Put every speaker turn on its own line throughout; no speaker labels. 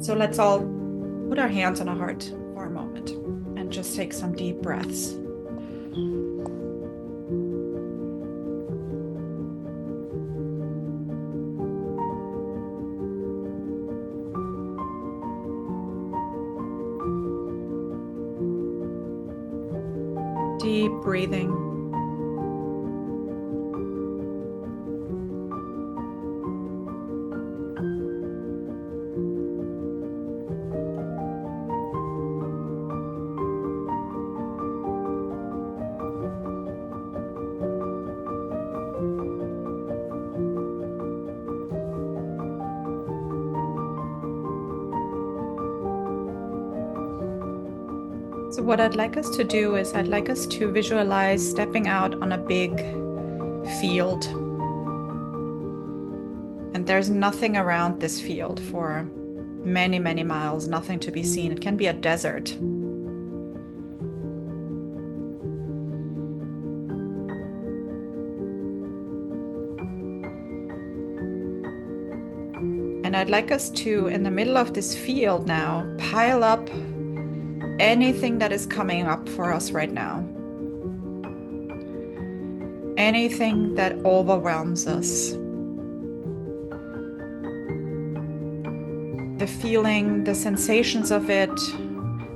So let's all put our hands on our heart for a moment and just take some deep breaths. Deep breathing. So what I'd like us to do is I'd like us to visualize stepping out on a big field. And there's nothing around this field for many, many miles, nothing to be seen. It can be a desert. And I'd like us to, in the middle of this field now, pile up anything that is coming up for us right now. Anything that overwhelms us. The feeling, the sensations of it.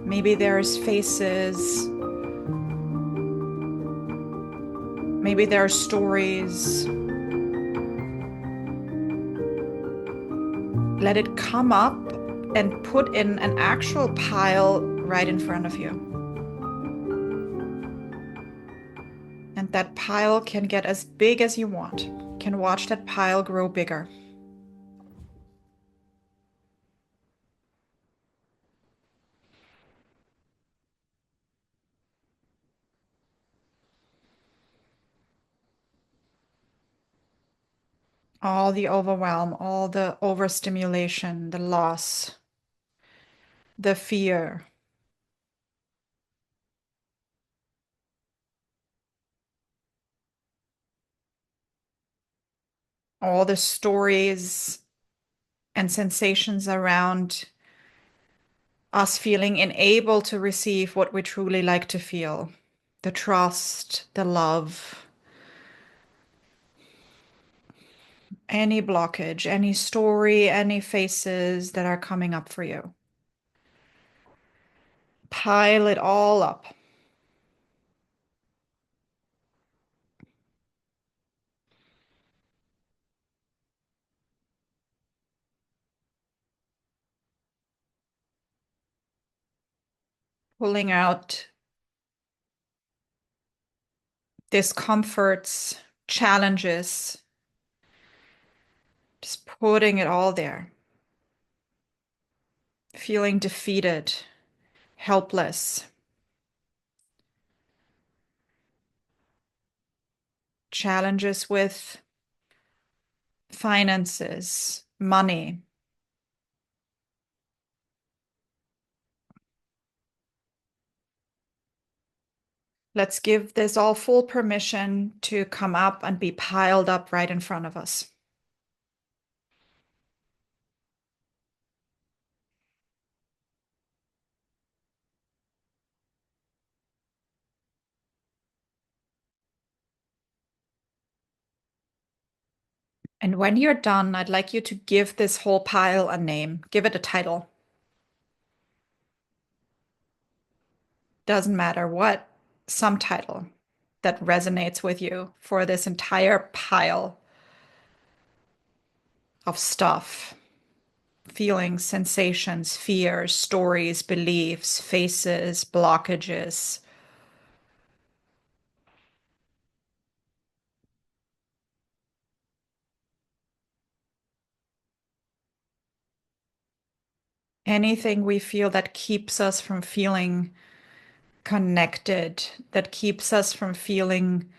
Maybe there's faces. Maybe there are stories. Let it come up and put in an actual pile right in front of you. And that pile can get as big as you want. You can watch that pile grow bigger. All the overwhelm, all the overstimulation, the loss, the fear. All the stories and sensations around us feeling unable to receive what we truly like to feel. The trust, the love, any blockage, any story, any faces that are coming up for you. Pile it all up. Pulling out discomforts, challenges, just putting it all there. Feeling defeated, helpless, challenges with finances, money. Let's give this all full permission to come up and be piled up right in front of us. And when you're done, I'd like you to give this whole pile a name, give it a title. Doesn't matter what, some title that resonates with you for this entire pile of stuff, feelings, sensations, fears, stories, beliefs, faces, blockages. Anything we feel that keeps us from feeling connected, that keeps us from feeling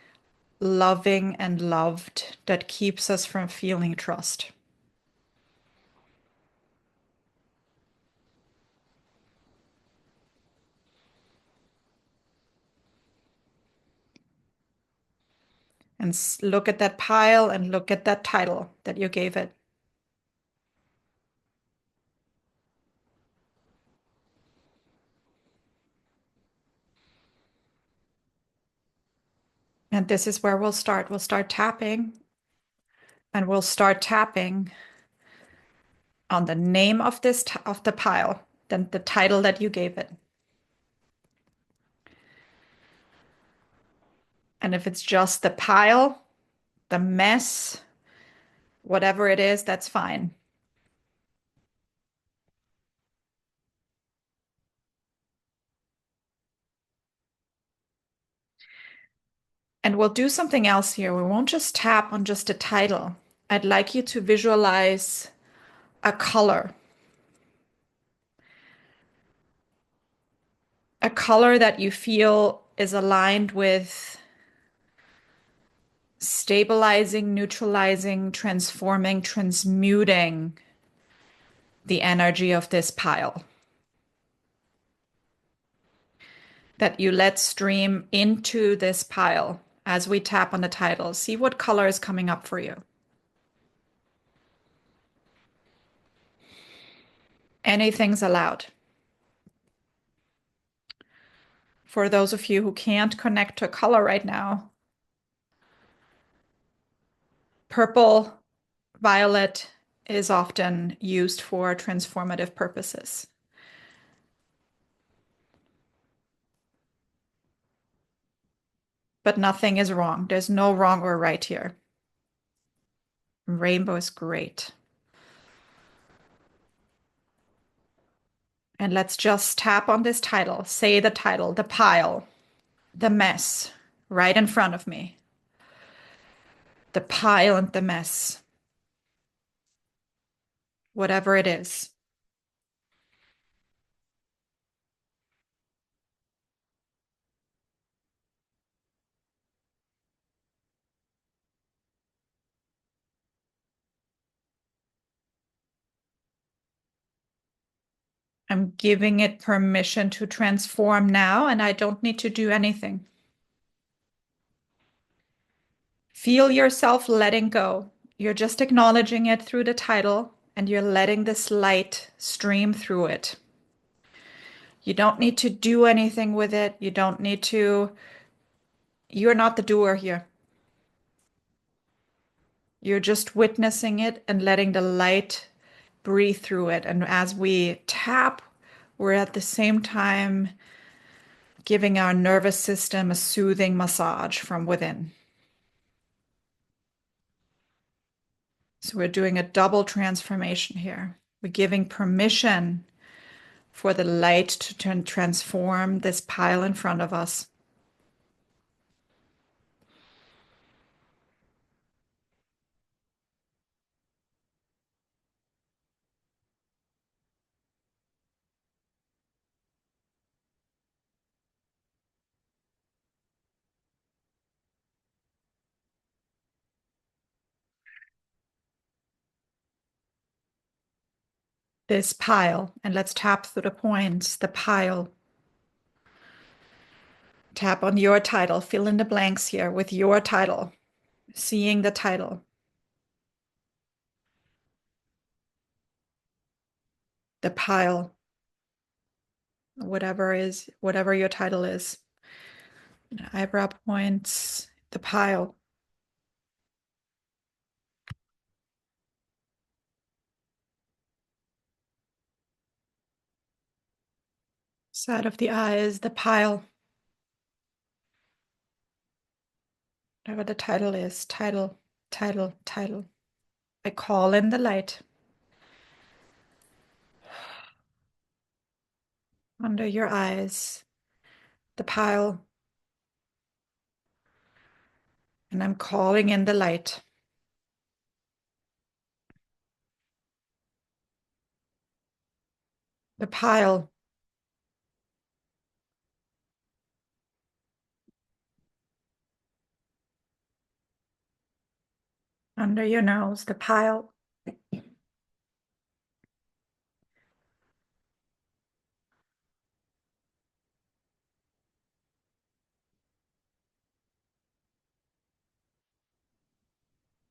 loving and loved, that keeps us from feeling trust. And look at that pile and look at that title that you gave it. And this is where we'll start. We'll start tapping, and we'll start tapping on the name of this of the pile, then the title that you gave it. And if it's just the pile, the mess, whatever it is, that's fine. And we'll do something else here. We won't just tap on just a title. I'd like you to visualize a color, a color that you feel is aligned with stabilizing, neutralizing, transforming, transmuting the energy of this pile that you let stream into this pile as we tap on the title. See what color is coming up for you. Anything's allowed. For those of you who can't connect to a color right now, purple, violet is often used for transformative purposes. But nothing is wrong. There's no wrong or right here. Rainbow is great. And let's just tap on this title. Say the title, the pile, the mess, right in front of me. The pile and the mess, whatever it is. I'm giving it permission to transform now, and I don't need to do anything. Feel yourself letting go. You're just acknowledging it through the title, and you're letting this light stream through it. You don't need to do anything with it. You don't need to, you're not the doer here. You're just witnessing it and letting the light breathe through it. And as we tap, we're at the same time giving our nervous system a soothing massage from within. So we're doing a double transformation here. We're giving permission for the light to transform this pile in front of us. This pile, and let's tap through the points, the pile. Tap on your title, fill in the blanks here with your title, seeing the title. The pile, whatever your title is. Eyebrow points, the pile. Side of the eyes, the pile. Whatever the title is, title, title, title. I call in the light. Under your eyes, the pile. And I'm calling in the light. The pile. Under your nose, the pile.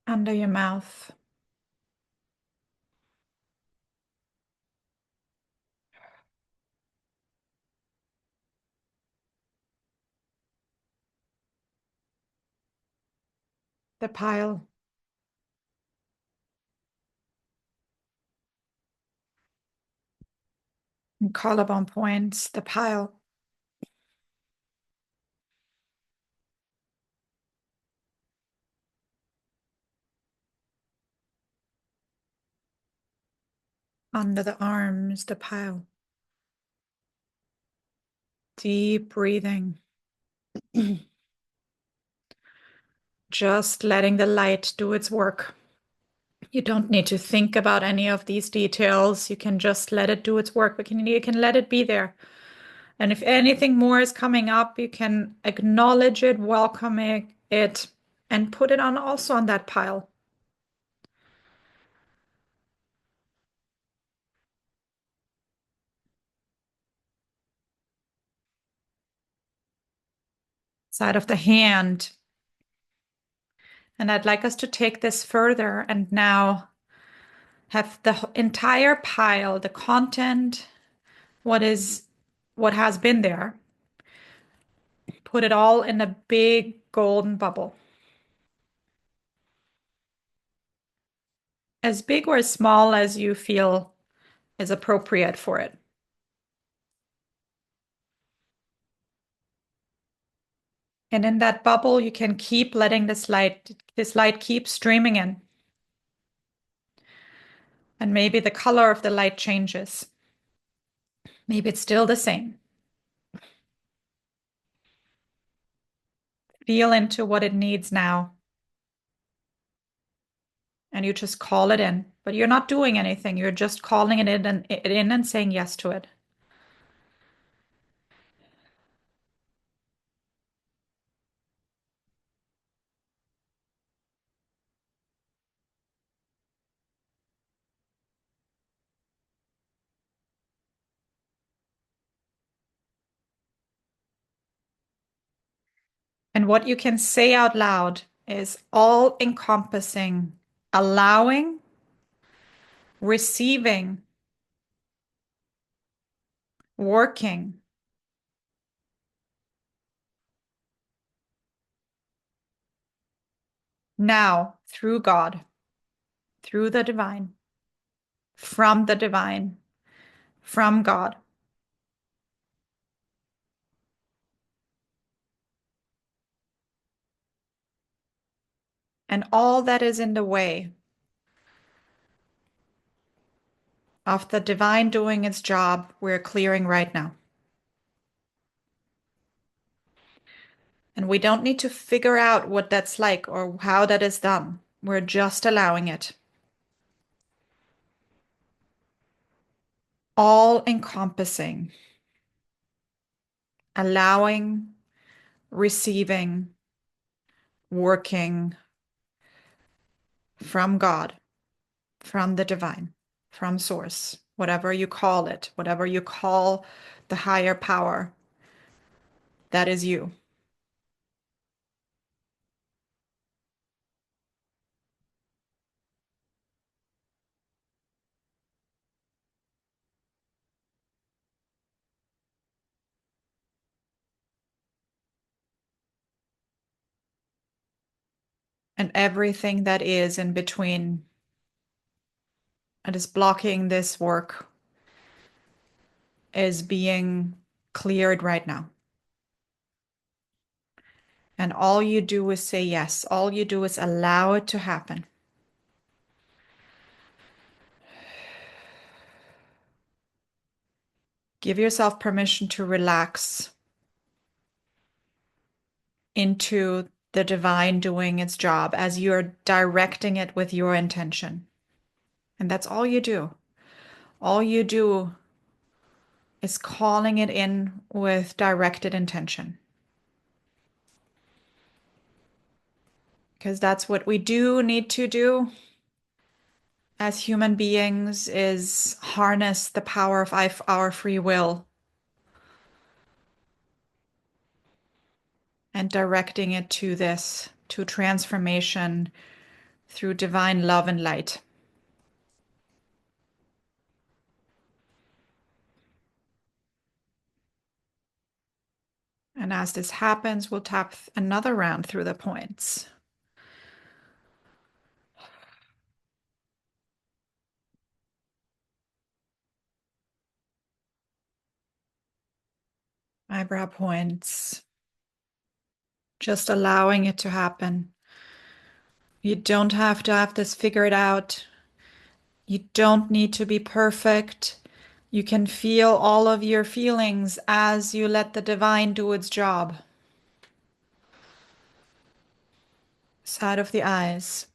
Under your mouth. the pile. And collarbone points, the pile. Under the arms, the pile. Deep breathing. Just letting the light do its work. You don't need to think about any of these details. You can just let it do its work, but you can let it be there. And if anything more is coming up, you can acknowledge it, welcome it, and put it on also on that pile. Side of the hand. And I'd like us to take this further and now have the entire pile, the content, what has been there, put it all in a big golden bubble. As big or as small as you feel is appropriate for it. And in that bubble, you can keep letting this light keep streaming in. And maybe the color of the light changes. Maybe it's still the same. Feel into what it needs now. And you just call it in. But you're not doing anything. You're just calling it in and saying yes to it. And what you can say out loud is all encompassing, allowing, receiving, working. Now, through God, through the divine, from God. And all that is in the way of the divine doing its job, we're clearing right now. And we don't need to figure out what that's like or how that is done. We're just allowing it. All encompassing, allowing, receiving, working from God, from the divine, from source, whatever you call it, whatever you call the higher power, that is you. And everything that is in between and is blocking this work is being cleared right now. And all you do is say yes. All you do is allow it to happen. Give yourself permission to relax into the divine doing its job as you're directing it with your intention. And that's all you do. All you do is calling it in with directed intention. Because that's what we do need to do as human beings is harness the power of our free will and directing it to this, to transformation through divine love and light. And as this happens, we'll tap another round through the points. eyebrow points. Just allowing it to happen. You don't have to have this figured out. You don't need to be perfect. You can feel all of your feelings as you let the divine do its job. Side of the eyes.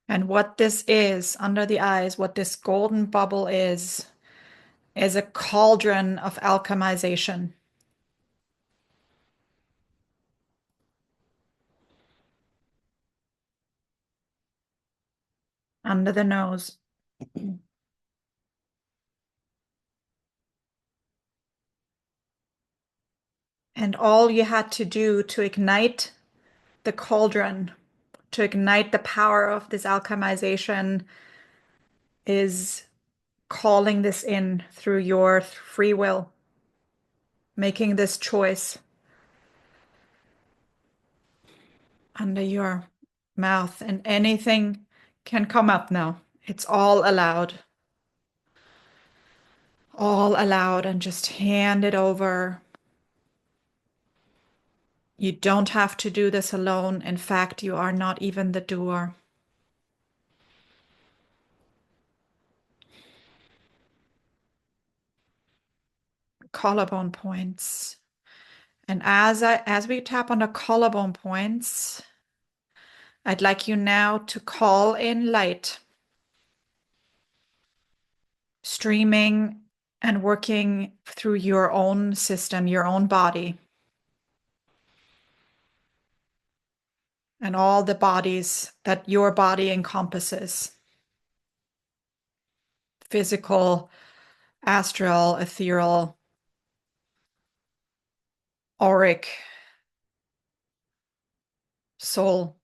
And what this is under the eyes, what this golden bubble is a cauldron of alchemization. Under the nose. And all you had to do to ignite the cauldron, to ignite the power of this alchemization, is calling this in through your free will, making this choice under your mouth, and anything can come up now. It's all allowed. All allowed, and just hand it over. You don't have to do this alone. In fact, you are not even the doer. Collarbone points. And as we tap on the collarbone points, I'd like you now to call in light, streaming and working through your own system, your own body, and all the bodies that your body encompasses: physical, astral, ethereal, auric, soul.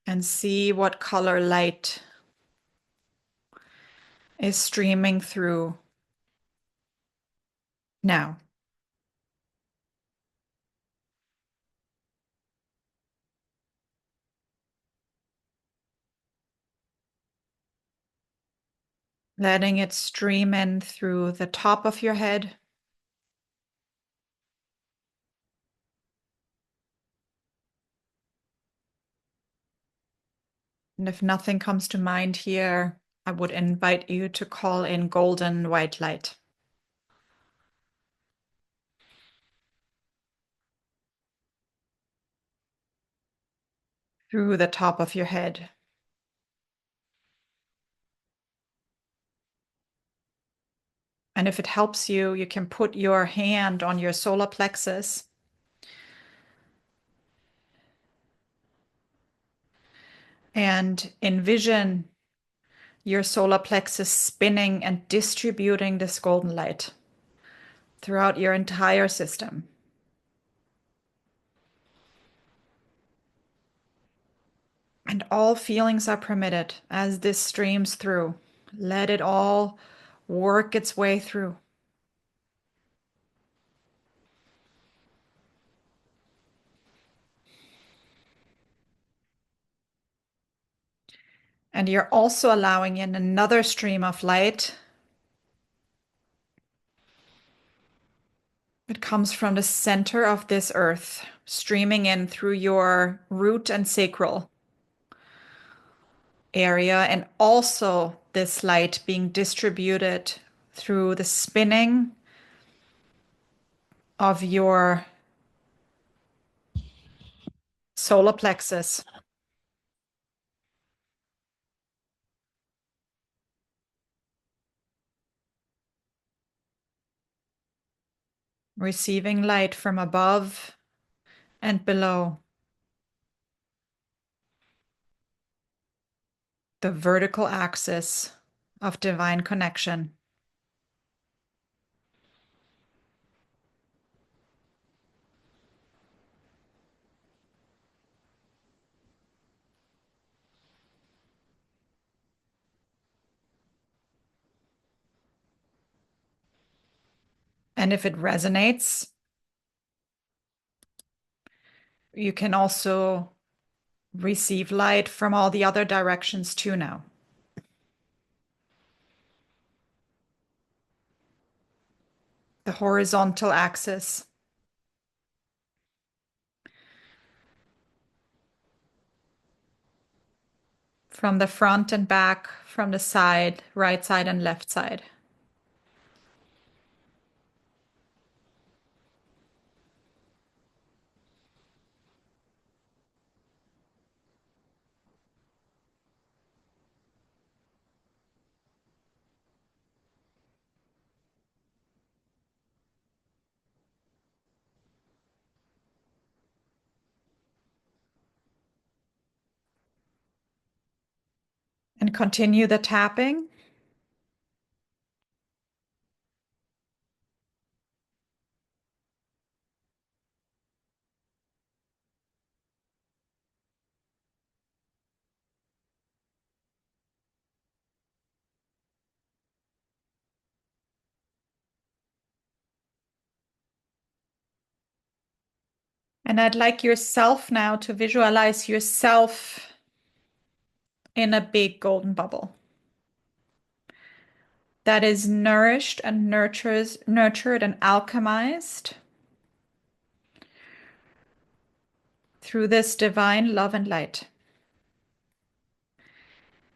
And see what color light is streaming through now. Letting it stream in through the top of your head, and if nothing comes to mind here, I would invite you to call in golden white light through the top of your head. And if it helps you, you can put your hand on your solar plexus and envision your solar plexus spinning and distributing this golden light throughout your entire system. And all feelings are permitted as this streams through. Let it all work its way through. And you're also allowing in another stream of light. It comes from the center of this earth, streaming in through your root and sacral area, and also this light being distributed through the spinning of your solar plexus. Receiving light from above and below. The vertical axis of divine connection. And if it resonates, you can also receive light from all the other directions too now. The horizontal axis. From the front and back, from the side, right side and left side. And continue the tapping. And I'd like yourself now to visualize yourself in a big golden bubble that is nourished and nurtured and alchemized through this divine love and light.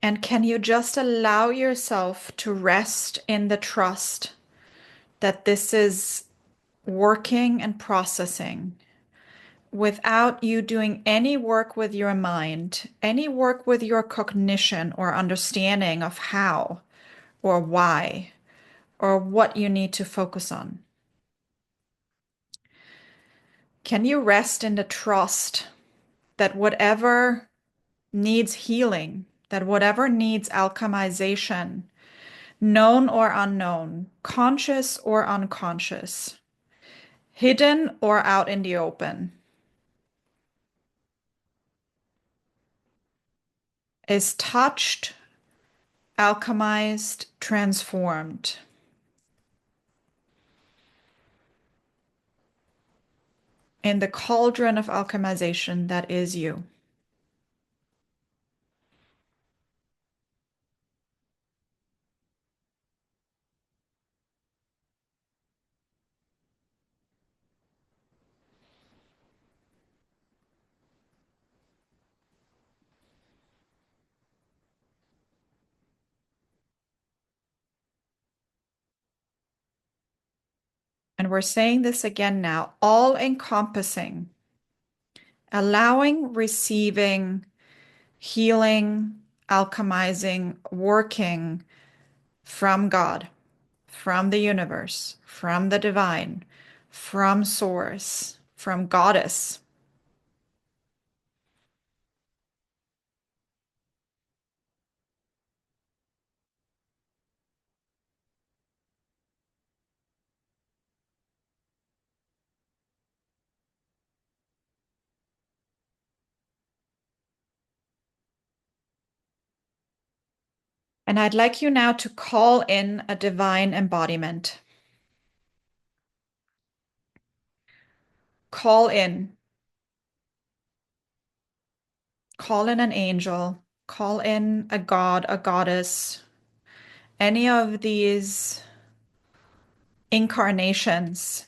And can you just allow yourself to rest in the trust that this is working and processing without you doing any work with your mind, any work with your cognition or understanding of how or why or what you need to focus on? Can you rest in the trust that whatever needs healing, that whatever needs alchemization, known or unknown, conscious or unconscious, hidden or out in the open, is touched, alchemized, transformed in the cauldron of alchemization that is you? And we're saying this again now, all encompassing, allowing, receiving, healing, alchemizing, working from God, from the universe, from the divine, from source, from goddess. And I'd like you now to call in a divine embodiment. Call in. Call in an angel. Call in a god, a goddess. Any of these incarnations,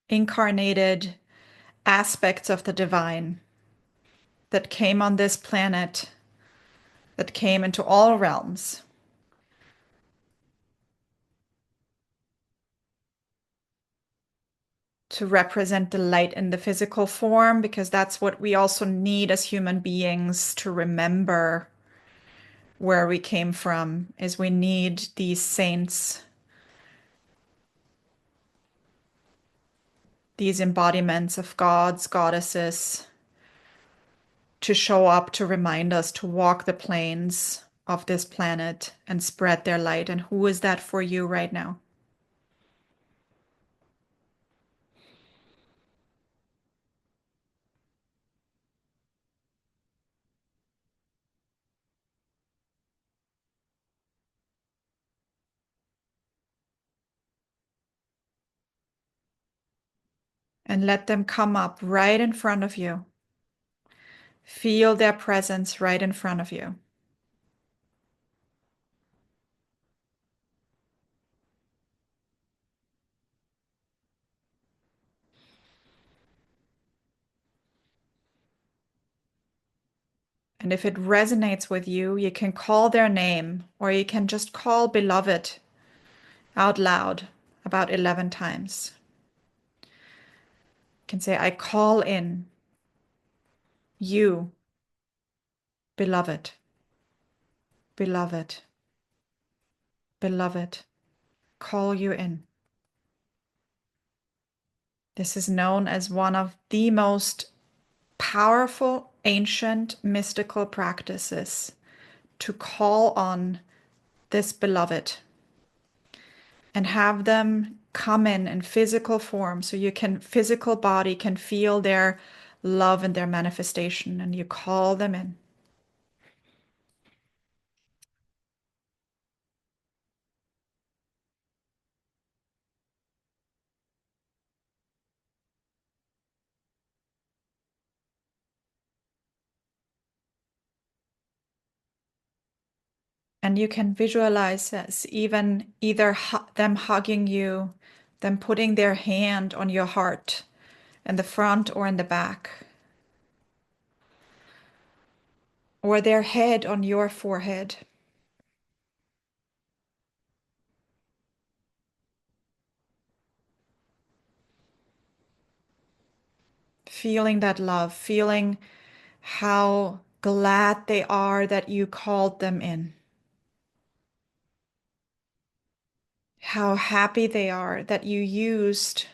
incarnated aspects of the divine that came on this planet, that came into all realms to represent the light in the physical form, because that's what we also need as human beings to remember where we came from, is we need these saints, these embodiments of gods, goddesses, to show up to remind us to walk the plains of this planet and spread their light. And who is that for you right now? and let them come up right in front of you. Feel their presence right in front of you. And if it resonates with you, you can call their name, or you can just call beloved out loud about 11 times. You can say, I call in you, beloved, beloved, beloved. Call you in. This is known as one of the most powerful, ancient, mystical practices to call on this beloved and have them come in physical form, so you can, physical body can feel their love and their manifestation, and you call them in. And you can visualize as even either them hugging you, them putting their hand on your heart in the front or in the back, or their head on your forehead. Feeling that love, feeling how glad they are that you called them in, how happy they are that you used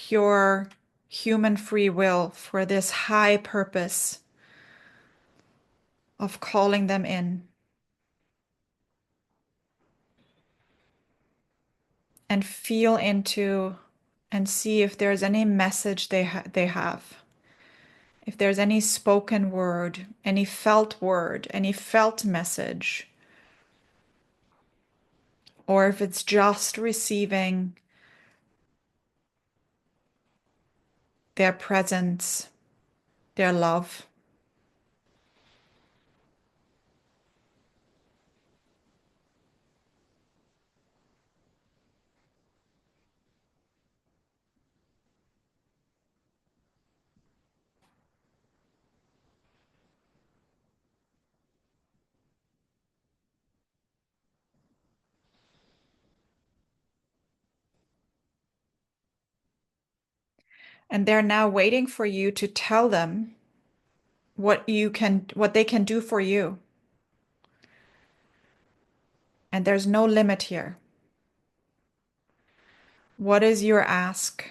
your human free will for this high purpose of calling them in. And feel into and see if there's any message they have. If there's any spoken word, any felt message, or if it's just receiving their presence, their love. And they're now waiting for you to tell them what they can do for you. And there's no limit here. What is your ask?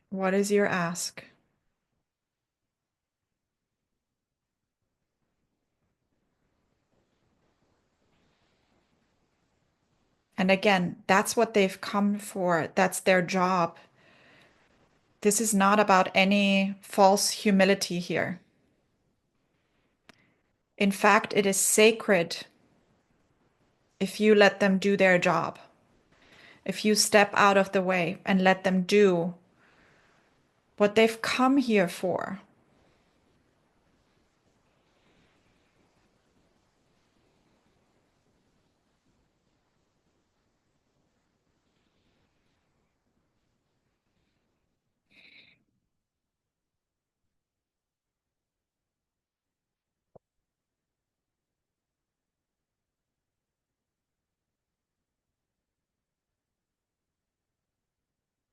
What is your ask? And again, that's what they've come for. That's their job. This is not about any false humility here. In fact, it is sacred if you let them do their job. If you step out of the way and let them do what they've come here for.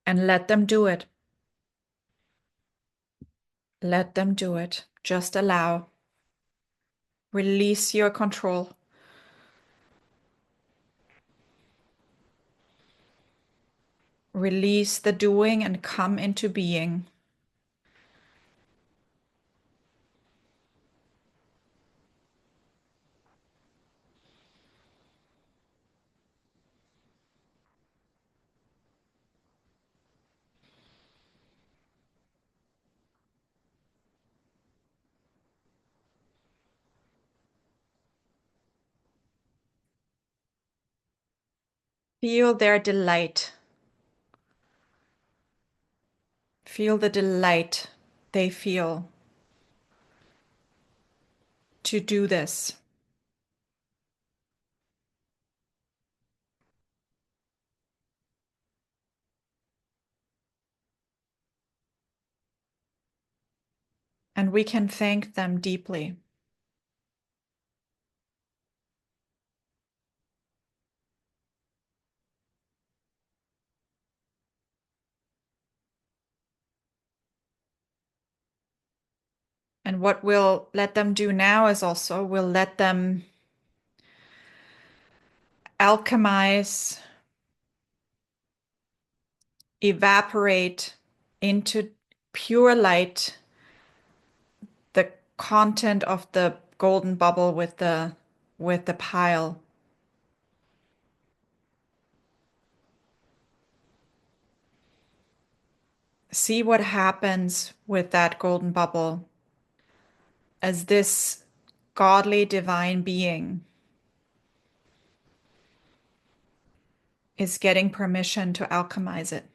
And let them do it. Let them do it. Just allow. Release your control. Release the doing and come into being. Feel their delight. Feel the delight they feel to do this. And we can thank them deeply. And what we'll let them do now is also we'll let them alchemize, evaporate into pure light the content of the golden bubble with the pile. See what happens with that golden bubble as this godly divine being is getting permission to alchemize it.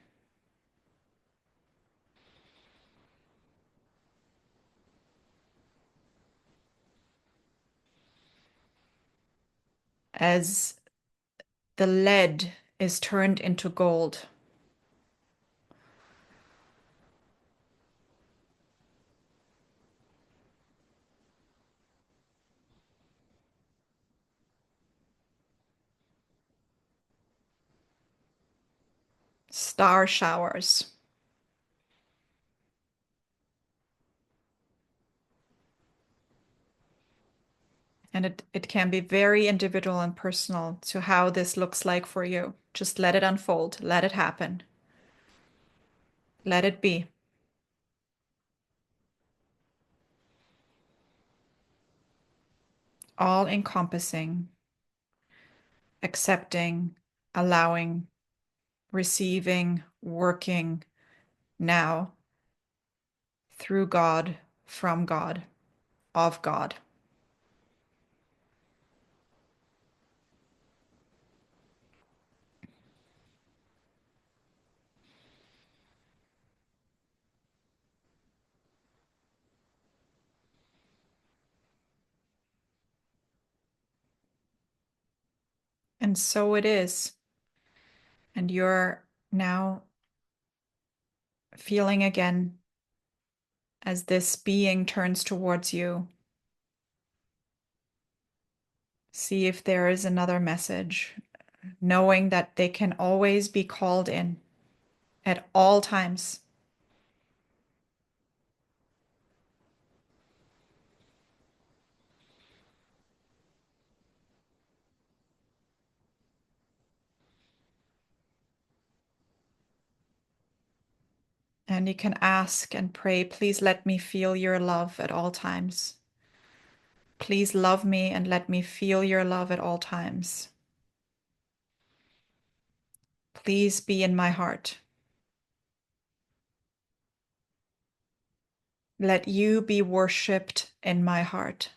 As the lead is turned into gold. Star showers. And it can be very individual and personal to how this looks like for you. Just let it unfold, let it happen, let it be. All encompassing, accepting, allowing, receiving, working now through God, from God, of God. And so it is. And you're now feeling again as this being turns towards you. See if there is another message, knowing that they can always be called in at all times. And you can ask and pray, please let me feel your love at all times. Please love me and let me feel your love at all times. Please be in my heart. Let you be worshipped in my heart.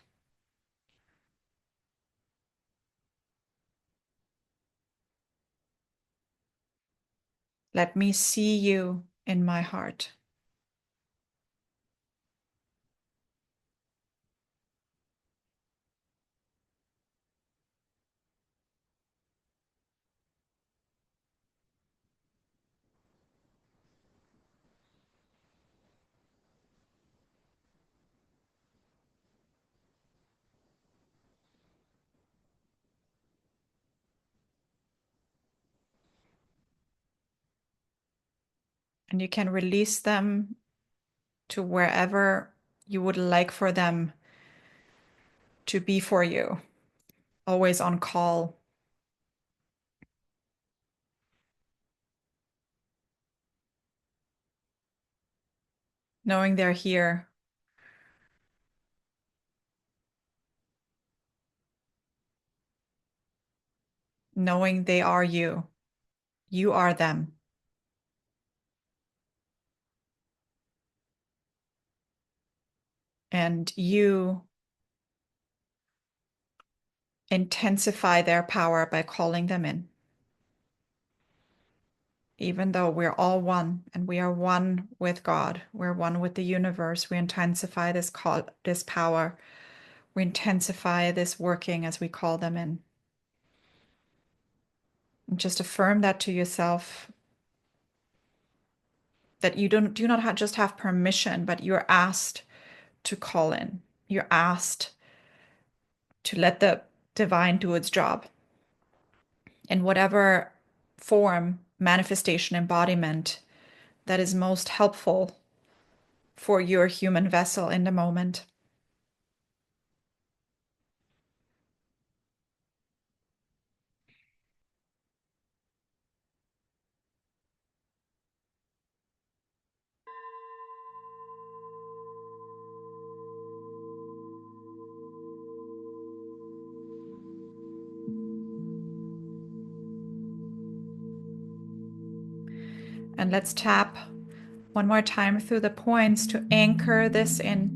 Let me see you in my heart. And you can release them to wherever you would like for them to be for you, always on call, knowing they're here, knowing they are you. You are them. And you intensify their power by calling them in. even though we're all one and we are one with God, we're one with the universe, we intensify this power, we intensify this working as we call them in. And just affirm that to yourself, that you do not just have permission, but you're asked to call in. You're asked to let the divine do its job in whatever form, manifestation, embodiment that is most helpful for your human vessel in the moment. And let's tap one more time through the points to anchor this in.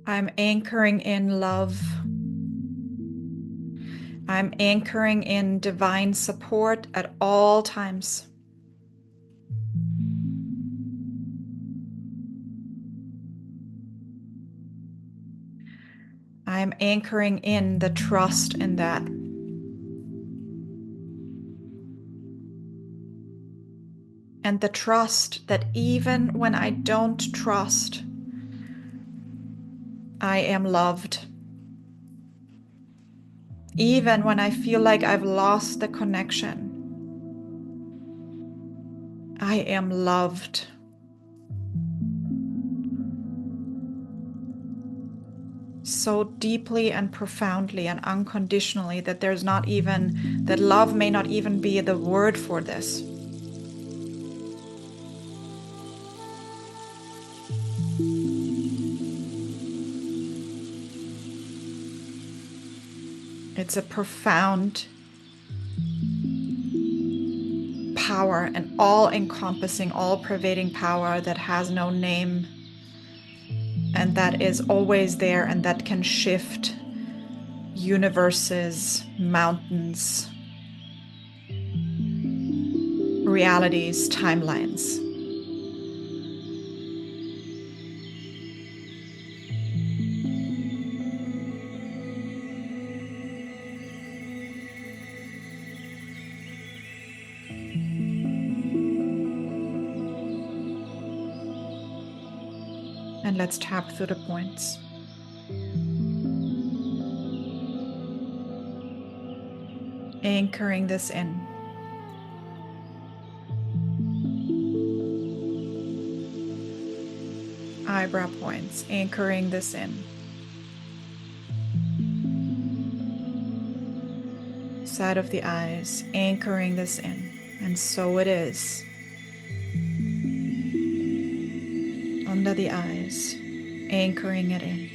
I'm anchoring in love. I'm anchoring in divine support at all times. I'm anchoring in the trust in that. And the trust that even when I don't trust, I am loved. Even when I feel like I've lost the connection, I am loved. So deeply and profoundly and unconditionally that that love may not even be the word for this. It's a profound power, an all-encompassing, all-pervading power that has no name and that is always there and that can shift universes, mountains, realities, timelines. And let's tap through the points. Anchoring this in. Eyebrow points, anchoring this in. Side of the eyes, anchoring this in. And so it is. Under the eyes, anchoring it in.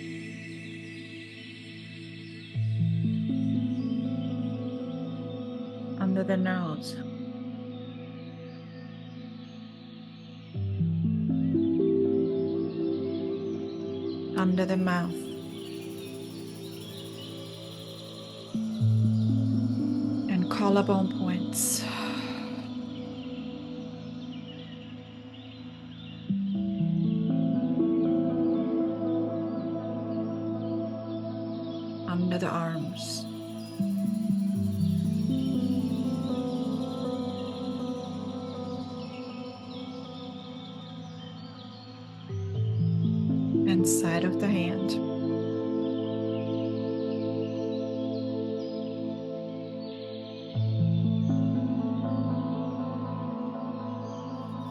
Under the nose. Under the mouth. And collarbone points. Under the arms. And side of the hand.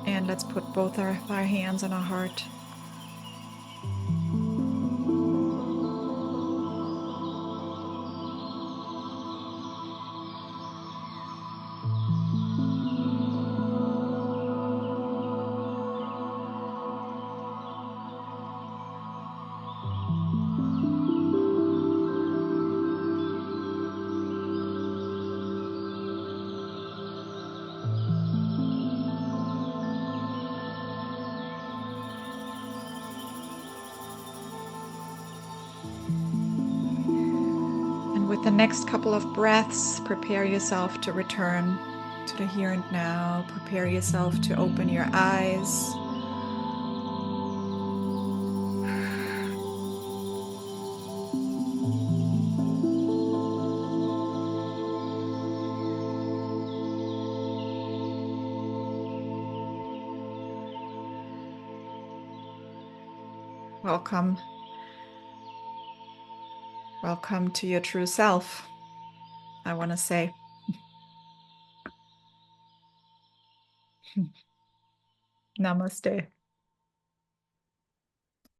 And let's put both our hands on our heart. the next couple of breaths, prepare yourself to return to the here and now. Prepare yourself to open your eyes. Welcome. Welcome to your true self, I want to say. Namaste.